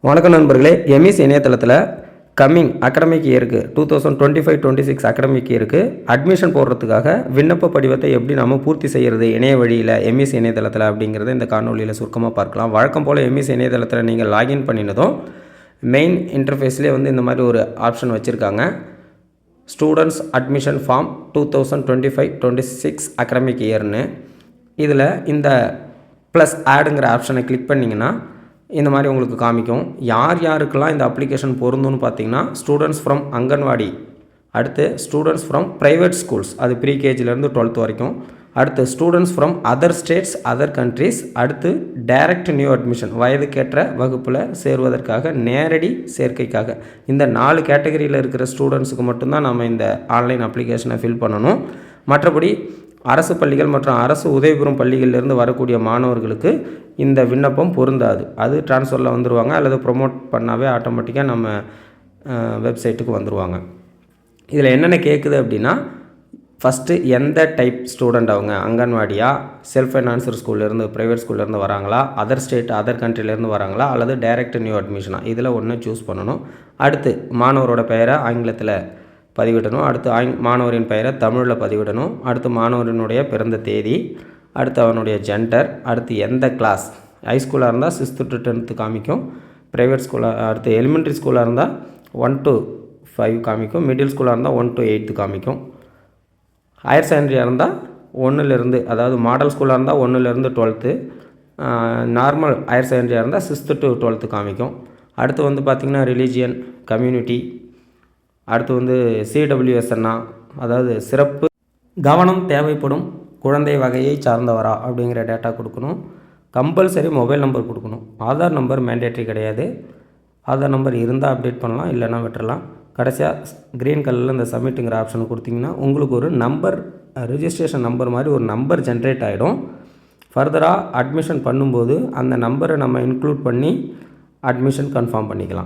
வணக்கம் நண்பர்களே. எம்இசி இணையதளத்தில் கம்மிங் அகடமிக் இயருக்கு 2025-26 அகடமிக் இயருக்கு அட்மிஷன் போடுறதுக்காக விண்ணப்ப படிவத்தை எப்படி நம்ம பூர்த்தி செய்கிறது இணைய வழியில் எம்இசி இணையதளத்தில் அப்படிங்கிறத இந்த காணொலியில் சுருக்கமாக பார்க்கலாம். வழக்கம் போல் எம்இசி இணையதளத்தில் நீங்கள் லாகின் பண்ணினதும் மெயின் இன்டர்ஃபேஸ்லேயே இந்த மாதிரி ஒரு ஆப்ஷன் வச்சுருக்காங்க. ஸ்டூடெண்ட்ஸ் அட்மிஷன் ஃபார்ம் 2025-26 அகடமிக் இயர்னு. இதில் இந்த ப்ளஸ் ஆடுங்கிற ஆப்ஷனை கிளிக் பண்ணிங்கன்னா இந்த மாதிரி உங்களுக்கு காமிக்கும். யார் யாருக்கெல்லாம் இந்த அப்ளிகேஷன் பொருந்தும்னு பார்த்தீங்கன்னா, ஸ்டூடெண்ட்ஸ் ஃப்ரம் அங்கன்வாடி, அடுத்து ஸ்டூடெண்ட்ஸ் ஃப்ரம் ப்ரைவேட் ஸ்கூல்ஸ், அது ப்ரீகேஜிலேருந்து 12th வரைக்கும், அடுத்து students from other states other countries, அடுத்து டைரக்ட் நியூ அட்மிஷன் வயதுக்கேற்ற வகுப்பில் சேருவதற்காக நேரடி சேர்க்கைக்காக. இந்த 4 கேட்டகரியில் இருக்கிற ஸ்டூடெண்ட்ஸுக்கு மட்டும்தான் நம்ம இந்த ஆன்லைன் அப்ளிகேஷனை ஃபில் பண்ணணும். மற்றபடி அரசு பள்ளிகள் மற்றும் அரசு உதவிபெறும் பள்ளிகளிலிருந்து வரக்கூடிய மாணவர்களுக்கு இந்த விண்ணப்பம் பொருந்தாது. அது ட்ரான்ஸ்ஃபரில் வந்துடுவாங்க அல்லது ப்ரொமோட் பண்ணாவே ஆட்டோமேட்டிக்காக நம்ம வெப்சைட்டுக்கு வந்துடுவாங்க. இதில் என்னென்ன கேட்குது அப்படின்னா, ஃபஸ்ட்டு எந்த டைப் ஸ்டூடெண்ட், அவங்க அங்கன்வாடியா, செல்ஃப் ஃபைனான்சர் ஸ்கூல்லேருந்து ப்ரைவேட் ஸ்கூல்லேருந்து வராங்களா, அதர் ஸ்டேட் அதர் கண்ட்ரிலேருந்து வராங்களா, அல்லது டைரக்ட் நியூ அட்மிஷனா, இதில் ஒன்று சூஸ் பண்ணணும். அடுத்து மாணவரோட பெயரை ஆங்கிலத்தில் பதிவிடணும். அடுத்து மாணவரின் பெயரை தமிழில் பதிவிடணும். அடுத்து மாணவரினுடைய பிறந்த தேதி, அடுத்து அவனுடைய ஜெண்டர், அடுத்து எந்த கிளாஸ், ஹைஸ்கூலாக இருந்தால் 6th to 10th காமிக்கும், ப்ரைவேட் ஸ்கூலாக, அடுத்து எலிமெண்ட்ரி ஸ்கூலாக இருந்தால் 1 to 5 காமிக்கும், மிடில் ஸ்கூலாக இருந்தால் 1 to 8 காமிக்கும், ஹையர் செகண்டரியாக இருந்தால் 1லேருந்து, அதாவது மாடல் ஸ்கூலாக இருந்தால் 1லேருந்து 12th, நார்மல் ஹையர் செகண்டரியாக இருந்தால் 6th to 12th காமிக்கும். அடுத்து பார்த்திங்கன்னா ரிலீஜியன், கம்யூனிட்டி, அடுத்து சிடபிள்யூஎஸ்என்னா, அதாவது சிறப்பு கவனம் தேவைப்படும் குழந்தை வகையை சார்ந்தவரா அப்படிங்கிற டேட்டா கொடுக்கணும். கம்பல்சரி மொபைல் நம்பர் கொடுக்கணும். ஆதார் நம்பர் மேண்டேட்ரி கிடையாது. ஆதார் நம்பர் இருந்தால் அப்டேட் பண்ணலாம், இல்லைன்னா விட்டுறலாம். கடைசியாக க்ரீன் கலரில் இந்த சப்மிட்டுங்கிற ஆப்ஷனை கொடுத்திங்கன்னா உங்களுக்கு ஒரு நம்பர், ரிஜிஸ்ட்ரேஷன் நம்பர் மாதிரி ஒரு நம்பர் ஜென்ரேட் ஆகிடும். ஃபர்தராக அட்மிஷன் பண்ணும்போது அந்த நம்பரை நம்ம இன்க்ளூட் பண்ணி அட்மிஷன் கன்ஃபார்ம் பண்ணிக்கலாம்.